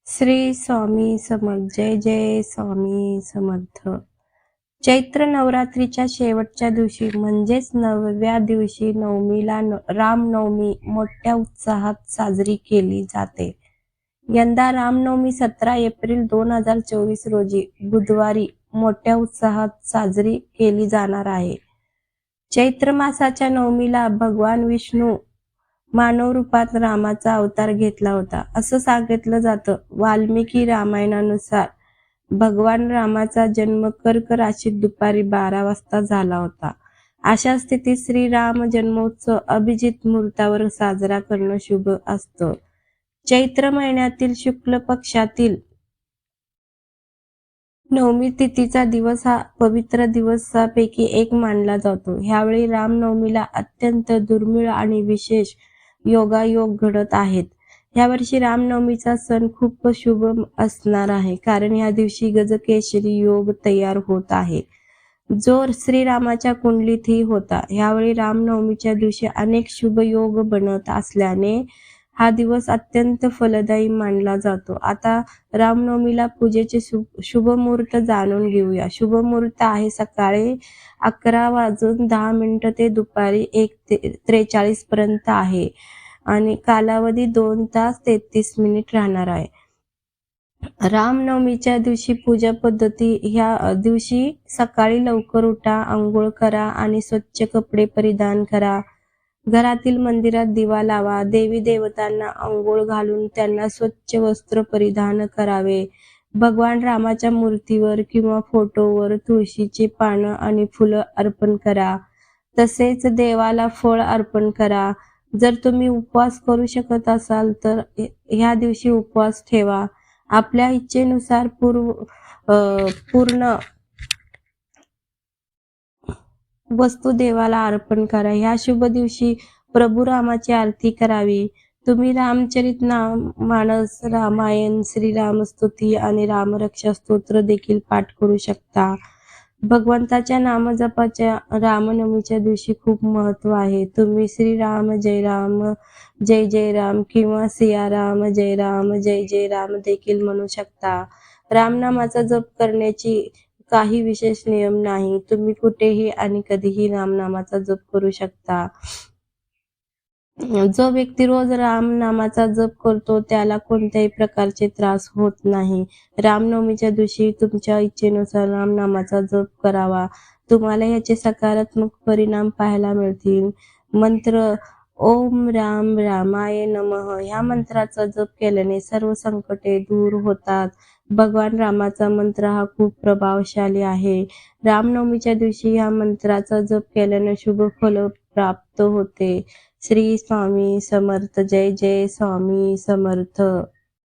श्री स्वामी समर्थ. जय जय स्वामी समर्थ. चैत्र नवरात्रीच्या शेवटच्या दिवशी म्हणजेच 9व्या दिवशी नवमीला रामनवमी मोठ्या उत्साहात साजरी केली जाते. यंदा रामनवमी 17 एप्रिल 2024 रोजी बुधवारी मोठ्या उत्साहात साजरी केली जाणार आहे. चैत्र मासाच्या नवमीला भगवान विष्णू मानव रूपात रामाचा अवतार घेतला होता असं सांगितलं जातं. वाल्मिकी रामायणानुसार भगवान रामाचा जन्म कर्क राशीत दुपारी 12 वाजता झाला होता. अशा स्थितीत श्रीराम जन्मोत्सव अभिजित मुहूर्तावर साजरा करणं शुभ असतं. चैत्र महिन्यातील शुक्ल पक्षातील नवमी तिथीचा दिवस हा पवित्र दिवसापैकी एक मानला जातो. ह्यावेळी रामनवमीला अत्यंत दुर्मिळ आणि विशेष योगायोग घडत आहेत. यावर्षी रामनवमीचा सण खूप शुभ असणार आहे, कारण या दिवशी गजकेसरी योग तयार होत आहे, जो श्रीरामाच्या कुंडलीतही होता. ह्यावेळी रामनवमीच्या दिवशी अनेक शुभ योग बनत असल्याने हा दिवस अत्यंत फलदायी मानला जातो. आता रामनवमीला पूजेचे शुभ मुहूर्त जाणून घेऊया. शुभ मुहूर्त आहे सकाळी 11:10 ते दुपारी 1:43 पर्यंत आहे आणि कालावधी 2 तास 33 मिनिट राहणार आहे. रामनवमीच्या दिवशी पूजा पद्धती. ह्या दिवशी सकाळी लवकर उठा, आंघोळ करा आणि स्वच्छ कपडे परिधान करा. घरातील मंदिरात दिवा लावा. देवी देवतांना आंघोळ घालून त्यांना स्वच्छ वस्त्र परिधान करावे. भगवान रामाच्या मूर्तीवर किंवा फोटोवर तुळशीची पानं आणि फुलं अर्पण करा. तसेच देवाला फळ अर्पण करा. जर तुम्ही उपवास करू शकत असाल तर ह्या दिवशी उपवास ठेवा. आपल्या इच्छेनुसार पूर्ण वस्तू देवाला अर्पण करा. ह्या शुभ दिवशी प्रभू रामाची आरती करावी. तुम्ही रामचरित मानस, रामायण, श्रीरामस्तुती आणि रामरक्षा स्तोत्र देखील पाठ करू शकता. भगवंताच्या नामजपाच्या रामनवमीच्या दिवशी खूप महत्व आहे. तुम्ही श्रीराम जय जय राम किंवा सियाराम जय जय राम देखील म्हणू शकता. रामनामाचा जप करण्याची काही विशेष नियम नाही. तुम्ही कुठेही आणि कधीही रामनामाचा जप करू शकता. जो व्यक्ती रोज रामनामाचा जप करतो त्याला कोणत्याही प्रकारचे त्रास होत नाही. रामनवमीच्या दिवशी तुमच्या इच्छेनुसार रामनामाचा जप करावा. तुम्हाला याचे सकारात्मक परिणाम पाहायला मिळतील. मंत्र ओम राम रामाय नमः ह्या मंत्राचा जप केल्याने सर्व संकटे दूर होतात. भगवान रामाचा मंत्र हा खूप प्रभावशाली आहे. रामनवमीच्या दिवशी ह्या मंत्राचा जप केल्याने शुभ फल प्राप्त होते. श्री स्वामी समर्थ. जय जय स्वामी समर्थ.